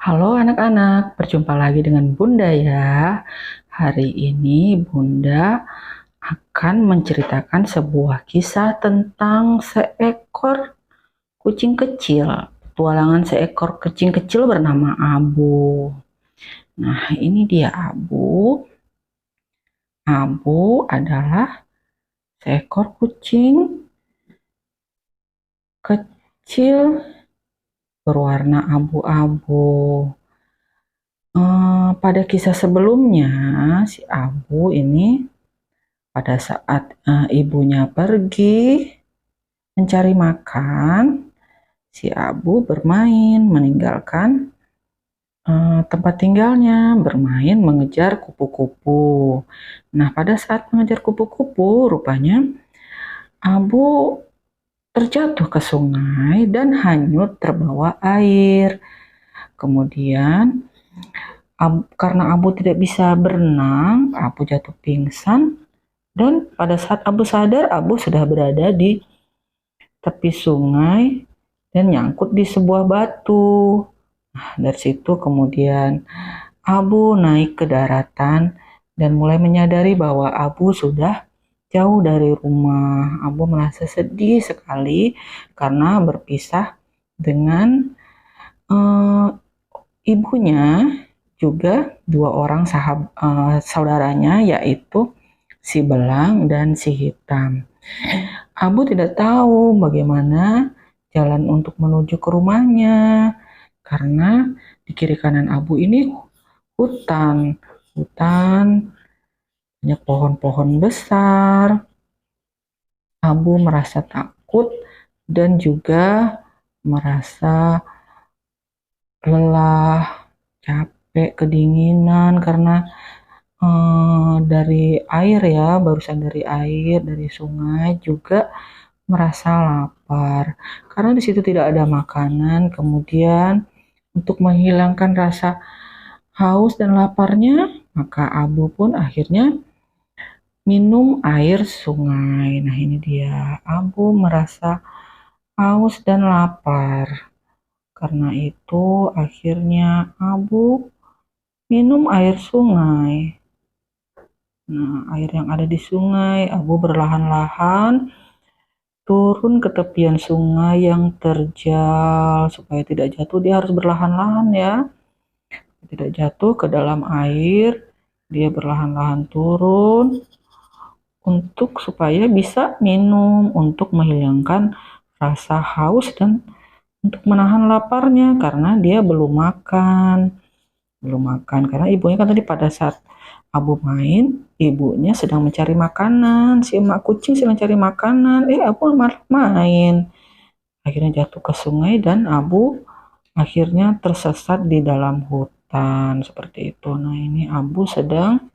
Halo anak-anak, berjumpa lagi dengan Bunda ya. Hari ini Bunda akan menceritakan sebuah kisah tentang seekor kucing kecil. Petualangan seekor kucing kecil bernama Abu. Nah, ini dia Abu. Abu adalah seekor kucing kecil berwarna abu-abu. Pada kisah sebelumnya, si Abu ini pada saat ibunya pergi mencari makan, si Abu bermain meninggalkan tempat tinggalnya, bermain mengejar kupu-kupu. Nah, pada saat mengejar kupu-kupu, rupanya Abu terjatuh ke sungai dan hanyut terbawa air. Kemudian karena Abu tidak bisa berenang, Abu jatuh pingsan dan pada saat Abu sadar, Abu sudah berada di tepi sungai dan nyangkut di sebuah batu. Nah, dari situ kemudian Abu naik ke daratan dan mulai menyadari bahwa Abu sudah jauh dari rumah. Abu merasa sedih sekali karena berpisah dengan ibunya, juga dua orang saudaranya, yaitu si belang dan si hitam. Abu tidak tahu bagaimana jalan untuk menuju ke rumahnya karena di kiri kanan Abu ini hutan, banyak pohon-pohon besar. Abu merasa takut dan juga merasa lelah, capek, kedinginan karena dari air ya, barusan dari air, dari sungai, juga merasa lapar. Karena di situ tidak ada makanan, kemudian untuk menghilangkan rasa haus dan laparnya, maka Abu pun akhirnya minum air sungai. Nah, ini dia. Abu merasa haus dan lapar. Karena itu akhirnya Abu minum air sungai. Nah, air yang ada di sungai, Abu berlahan-lahan turun ke tepian sungai yang terjal. Supaya tidak jatuh, dia harus berlahan-lahan ya. Tidak jatuh ke dalam air, dia berlahan-lahan turun supaya bisa minum, untuk menghilangkan rasa haus dan untuk menahan laparnya karena dia belum makan karena ibunya kan tadi pada saat Abu main, ibunya sedang mencari makanan, si emak kucing sedang mencari makanan, Abu main, akhirnya jatuh ke sungai dan Abu akhirnya tersesat di dalam hutan seperti itu. Nah, ini Abu sedang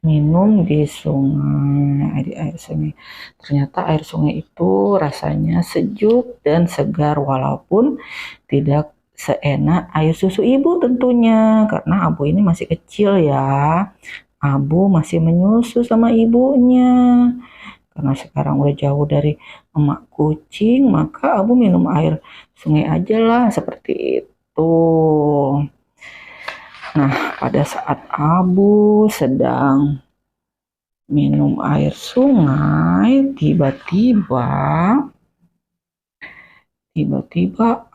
minum di sungai, di air sungai. Ternyata air sungai itu rasanya sejuk dan segar walaupun tidak seenak air susu ibu tentunya, karena Abu ini masih kecil ya. Abu masih menyusu sama ibunya. Karena sekarang udah jauh dari emak kucing, maka Abu minum air sungai aja lah, seperti itu. Nah, pada saat Abu sedang minum air sungai, tiba-tiba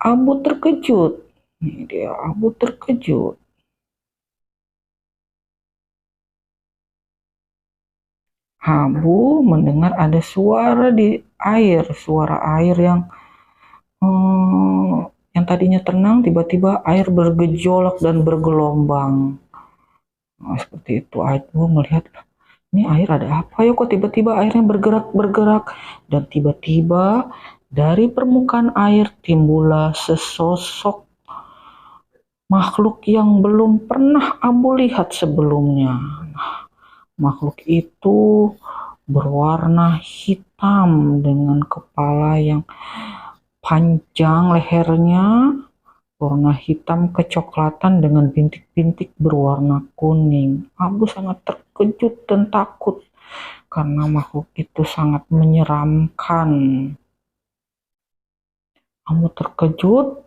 Abu terkejut. Ini dia, Abu terkejut. Abu mendengar ada suara di air, suara air yang tadinya tenang, tiba-tiba air bergejolak dan bergelombang. Nah, seperti itu. Abu melihat, ini air ada apa ya, kok tiba-tiba airnya bergerak-bergerak. Dan tiba-tiba dari permukaan air timbullah sesosok makhluk yang belum pernah Abu lihat sebelumnya. Nah, makhluk itu berwarna hitam dengan kepala yang panjang, lehernya warna hitam kecoklatan dengan bintik-bintik berwarna kuning. Abu sangat terkejut dan takut karena makhluk itu sangat menyeramkan. Abu terkejut,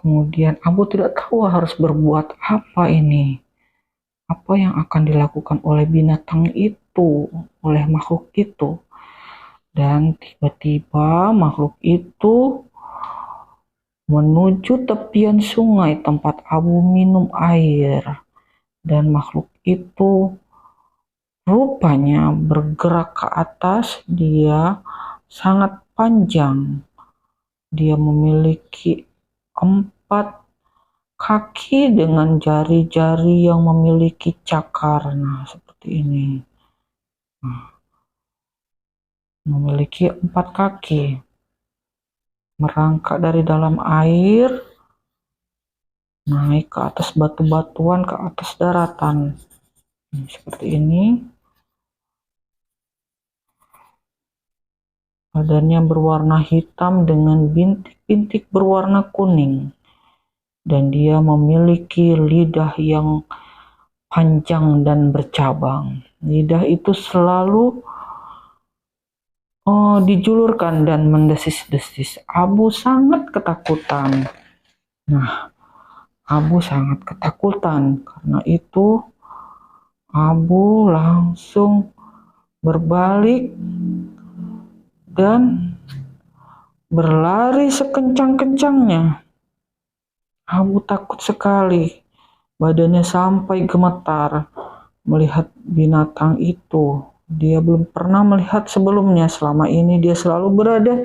Kemudian Abu tidak tahu harus berbuat apa ini. Apa yang akan dilakukan oleh binatang itu, oleh makhluk itu. Dan tiba-tiba makhluk itu menuju tepian sungai tempat Abu minum air. Dan makhluk itu rupanya bergerak ke atas. Dia sangat panjang. Dia memiliki 4 kaki dengan jari-jari yang memiliki cakar. Nah, seperti ini. Nah, memiliki 4 kaki. Merangkak dari dalam air, naik ke atas batu-batuan, ke atas daratan. Seperti ini. Badannya berwarna hitam dengan bintik-bintik berwarna kuning. Dan dia memiliki lidah yang panjang dan bercabang. Lidah itu selalu dijulurkan dan mendesis-desis. Abu sangat ketakutan. Nah, Abu sangat ketakutan. Karena itu Abu langsung berbalik dan berlari sekencang-kencangnya. Abu takut sekali. Badannya sampai gemetar melihat binatang itu. Dia belum pernah melihat sebelumnya. Selama ini dia selalu berada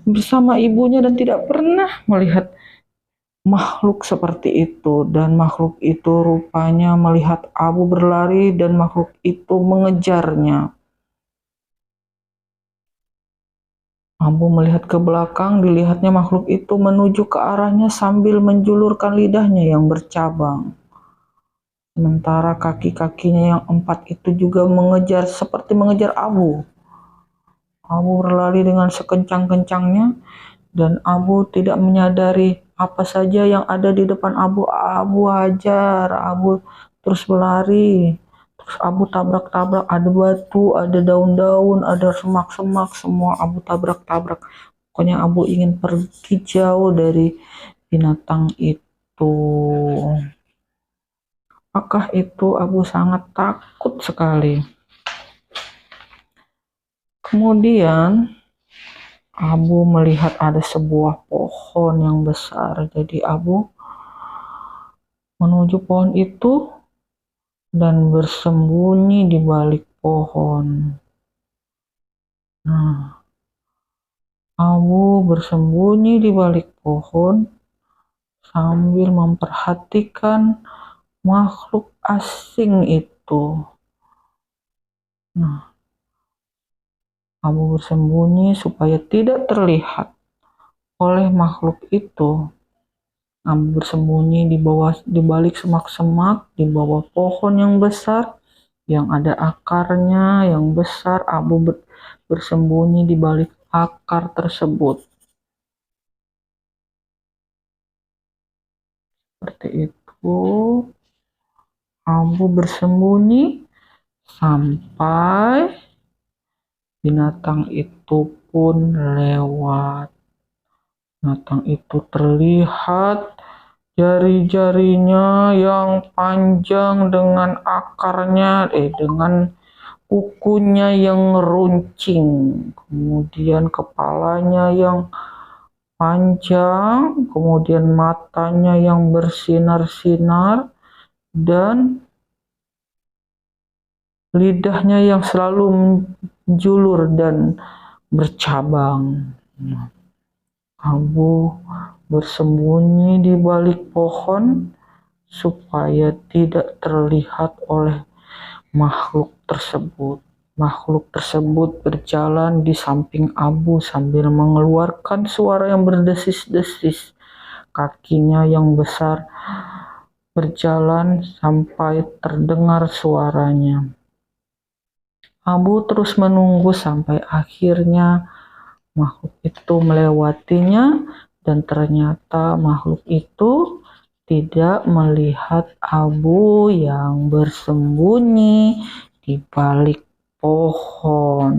bersama ibunya dan tidak pernah melihat makhluk seperti itu. Dan makhluk itu rupanya melihat Abu berlari dan makhluk itu mengejarnya. Abu melihat ke belakang, dilihatnya makhluk itu menuju ke arahnya sambil menjulurkan lidahnya yang bercabang. Sementara kaki-kakinya yang 4 itu juga mengejar seperti mengejar Abu. Abu berlari dengan sekencang-kencangnya dan Abu tidak menyadari apa saja yang ada di depan Abu. Abu hajar, Abu terus berlari. Terus Abu tabrak-tabrak, ada batu, ada daun-daun, ada semak-semak, semua Abu tabrak-tabrak. Pokoknya Abu ingin pergi jauh dari binatang itu. Apakah itu Abu sangat takut sekali. Kemudian Abu melihat ada sebuah pohon yang besar. Jadi Abu menuju pohon itu dan bersembunyi di balik pohon. Nah, Abu bersembunyi di balik pohon sambil memperhatikan makhluk asing itu. Nah, Abu bersembunyi supaya tidak terlihat oleh makhluk itu. Abu bersembunyi di balik semak-semak, di bawah pohon yang besar yang ada akarnya yang besar. Abu bersembunyi di balik akar tersebut. Seperti itu, Abu bersembunyi sampai binatang itu pun lewat. Binatang itu terlihat jari-jarinya yang panjang dengan akarnya, dengan kukunya yang runcing, kemudian kepalanya yang panjang, kemudian matanya yang bersinar-sinar, dan lidahnya yang selalu menjulur dan bercabang. Abu bersembunyi di balik pohon supaya tidak terlihat oleh makhluk tersebut. Makhluk tersebut berjalan di samping Abu sambil mengeluarkan suara yang berdesis-desis. Kakinya yang besar berjalan sampai terdengar suaranya. Abu terus menunggu sampai akhirnya makhluk itu melewatinya, dan ternyata makhluk itu tidak melihat Abu yang bersembunyi di balik pohon.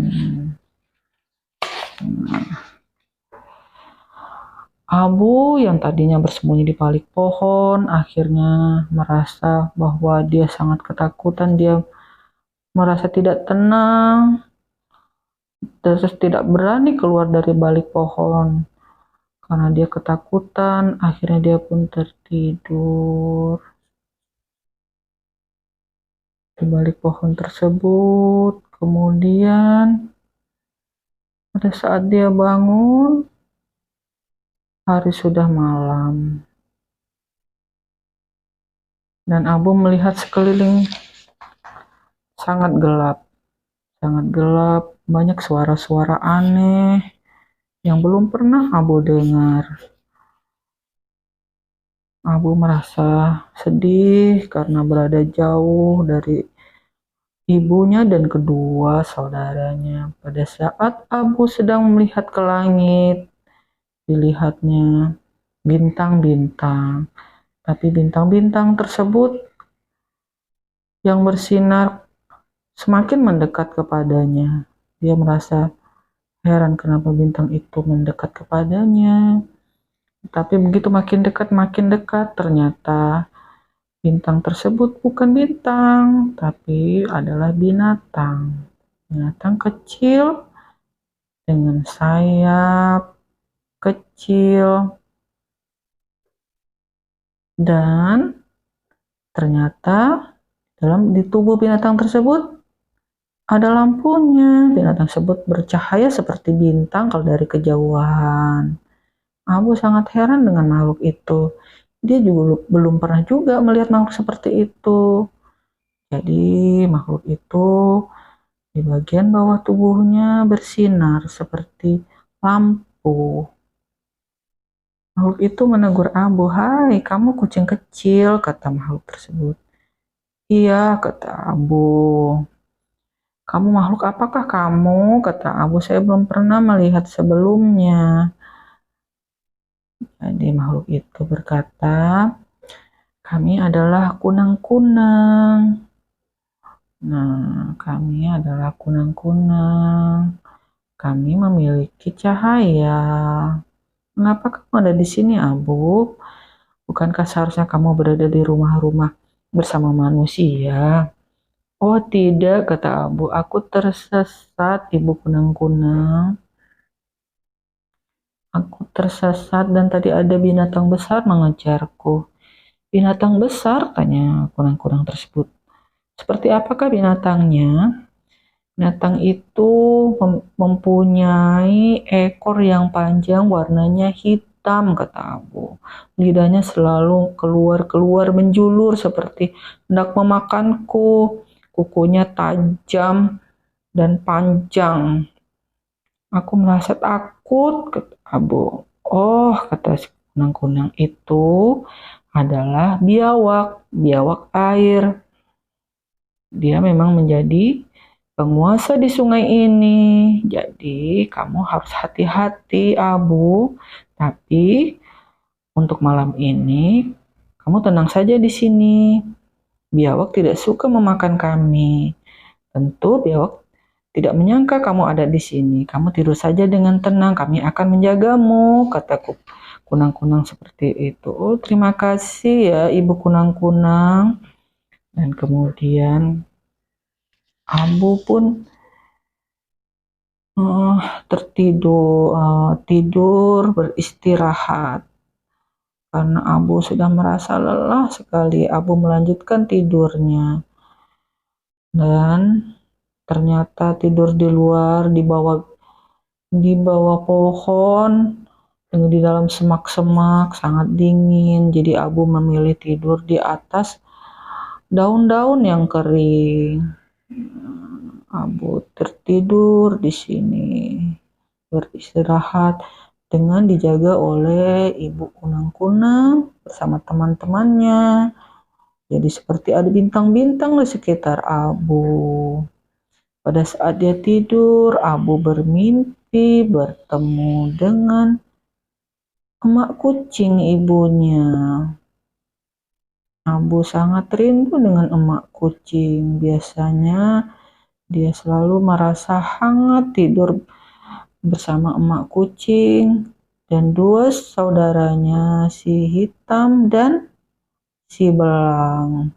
Abu yang tadinya bersembunyi di balik pohon akhirnya merasa bahwa dia sangat ketakutan, dia merasa tidak tenang, terus tidak berani keluar dari balik pohon. Karena dia ketakutan, akhirnya dia pun tertidur di balik pohon tersebut. Kemudian pada saat dia bangun, hari sudah malam. Dan Abu melihat sekeliling sangat gelap. Sangat gelap, banyak suara-suara aneh yang belum pernah Abu dengar. Abu merasa sedih karena berada jauh dari ibunya dan kedua saudaranya. Pada saat Abu sedang melihat ke langit, dilihatnya bintang-bintang. Tapi bintang-bintang tersebut yang bersinar semakin mendekat kepadanya. Dia merasa heran kenapa bintang itu mendekat kepadanya. Tapi begitu makin dekat, ternyata bintang tersebut bukan bintang, tapi adalah binatang. Binatang kecil dengan sayap kecil. Dan ternyata di tubuh binatang tersebut ada lampunya. Binatang tersebut bercahaya seperti bintang kalau dari kejauhan. Abu sangat heran dengan makhluk itu. Dia juga belum pernah juga melihat makhluk seperti itu. Jadi makhluk itu di bagian bawah tubuhnya bersinar seperti lampu. Makhluk itu menegur Abu, "Hai, kamu kucing kecil," kata makhluk tersebut. "Iya," kata Abu. "Kamu makhluk apakah kamu?" kata Abu. "Saya belum pernah melihat sebelumnya." Jadi makhluk itu berkata, "Kami adalah kunang-kunang." Nah, kami adalah kunang-kunang. Kami memiliki cahaya. Mengapa kamu ada di sini, Abu? Bukankah seharusnya kamu berada di rumah-rumah bersama manusia? Oh tidak, kata Abu. Aku tersesat, Ibu kunang-kunang. Aku tersesat dan tadi ada binatang besar mengejarku. Binatang besar, tanya kunang-kunang tersebut. Seperti apakah binatangnya? Binatang itu mempunyai ekor yang panjang, warnanya hitam, kata Abu. Lidahnya selalu keluar-keluar menjulur seperti hendak memakanku. Kukunya tajam dan panjang. Aku merasa takut, kata Abu. Oh, kata si kunang-kunang, itu adalah biawak, biawak air. Dia memang menjadi penguasa di sungai ini. Jadi kamu harus hati-hati, Abu. Tapi untuk malam ini kamu tenang saja di sini. Biawak tidak suka memakan kami. Tentu biawak tidak menyangka kamu ada di sini. Kamu tidur saja dengan tenang. Kami akan menjagamu, kataku. Kunang-kunang seperti itu. Oh, terima kasih ya, Ibu kunang-kunang. Dan kemudian Abu pun tidur beristirahat. Karena Abu sudah merasa lelah sekali, Abu melanjutkan tidurnya. Dan ternyata tidur di luar, di bawah pohon, di dalam semak-semak, sangat dingin. Jadi Abu memilih tidur di atas daun-daun yang kering. Abu tertidur di sini, beristirahat dengan dijaga oleh Ibu kunang-kunang bersama teman-temannya. Jadi seperti ada bintang-bintang di sekitar Abu. Pada saat dia tidur, Abu bermimpi bertemu dengan emak kucing ibunya. Abu sangat rindu dengan emak kucing. Biasanya dia selalu merasa hangat tidur bersama emak kucing dan dua saudaranya, si hitam dan si belang.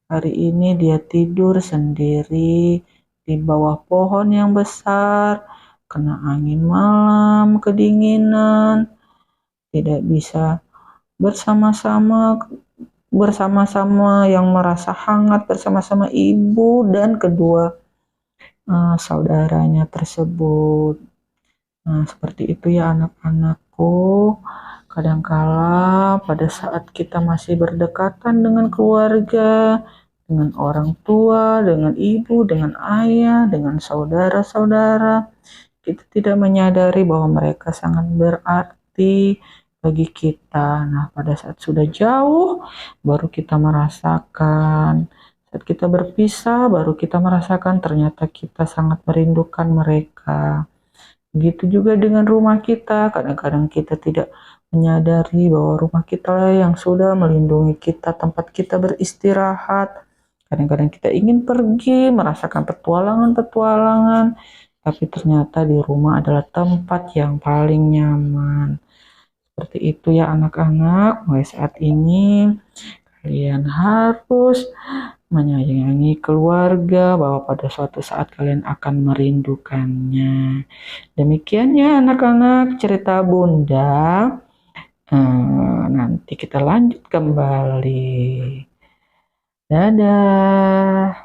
Hari ini dia tidur sendiri di bawah pohon yang besar, kena angin malam, kedinginan, tidak bisa bersama-sama yang merasa hangat bersama-sama ibu dan kedua saudaranya tersebut. Nah, seperti itu ya anak-anakku. Kadangkala pada saat kita masih berdekatan dengan keluarga, dengan orang tua, dengan ibu, dengan ayah, dengan saudara-saudara, kita tidak menyadari bahwa mereka sangat berarti bagi kita. Nah, pada saat sudah jauh, baru kita merasakan. Saat kita berpisah, baru kita merasakan ternyata kita sangat merindukan mereka. Begitu juga dengan rumah kita. Kadang-kadang kita tidak menyadari bahwa rumah kita yang sudah melindungi kita, tempat kita beristirahat. Kadang-kadang kita ingin pergi, merasakan petualangan-petualangan, tapi ternyata di rumah adalah tempat yang paling nyaman. Seperti itu ya anak-anak, mulai saat ini kalian harus menyayangi keluarga, bahwa pada suatu saat kalian akan merindukannya. Demikian ya anak-anak cerita Bunda. Nanti kita lanjut kembali. Dadah.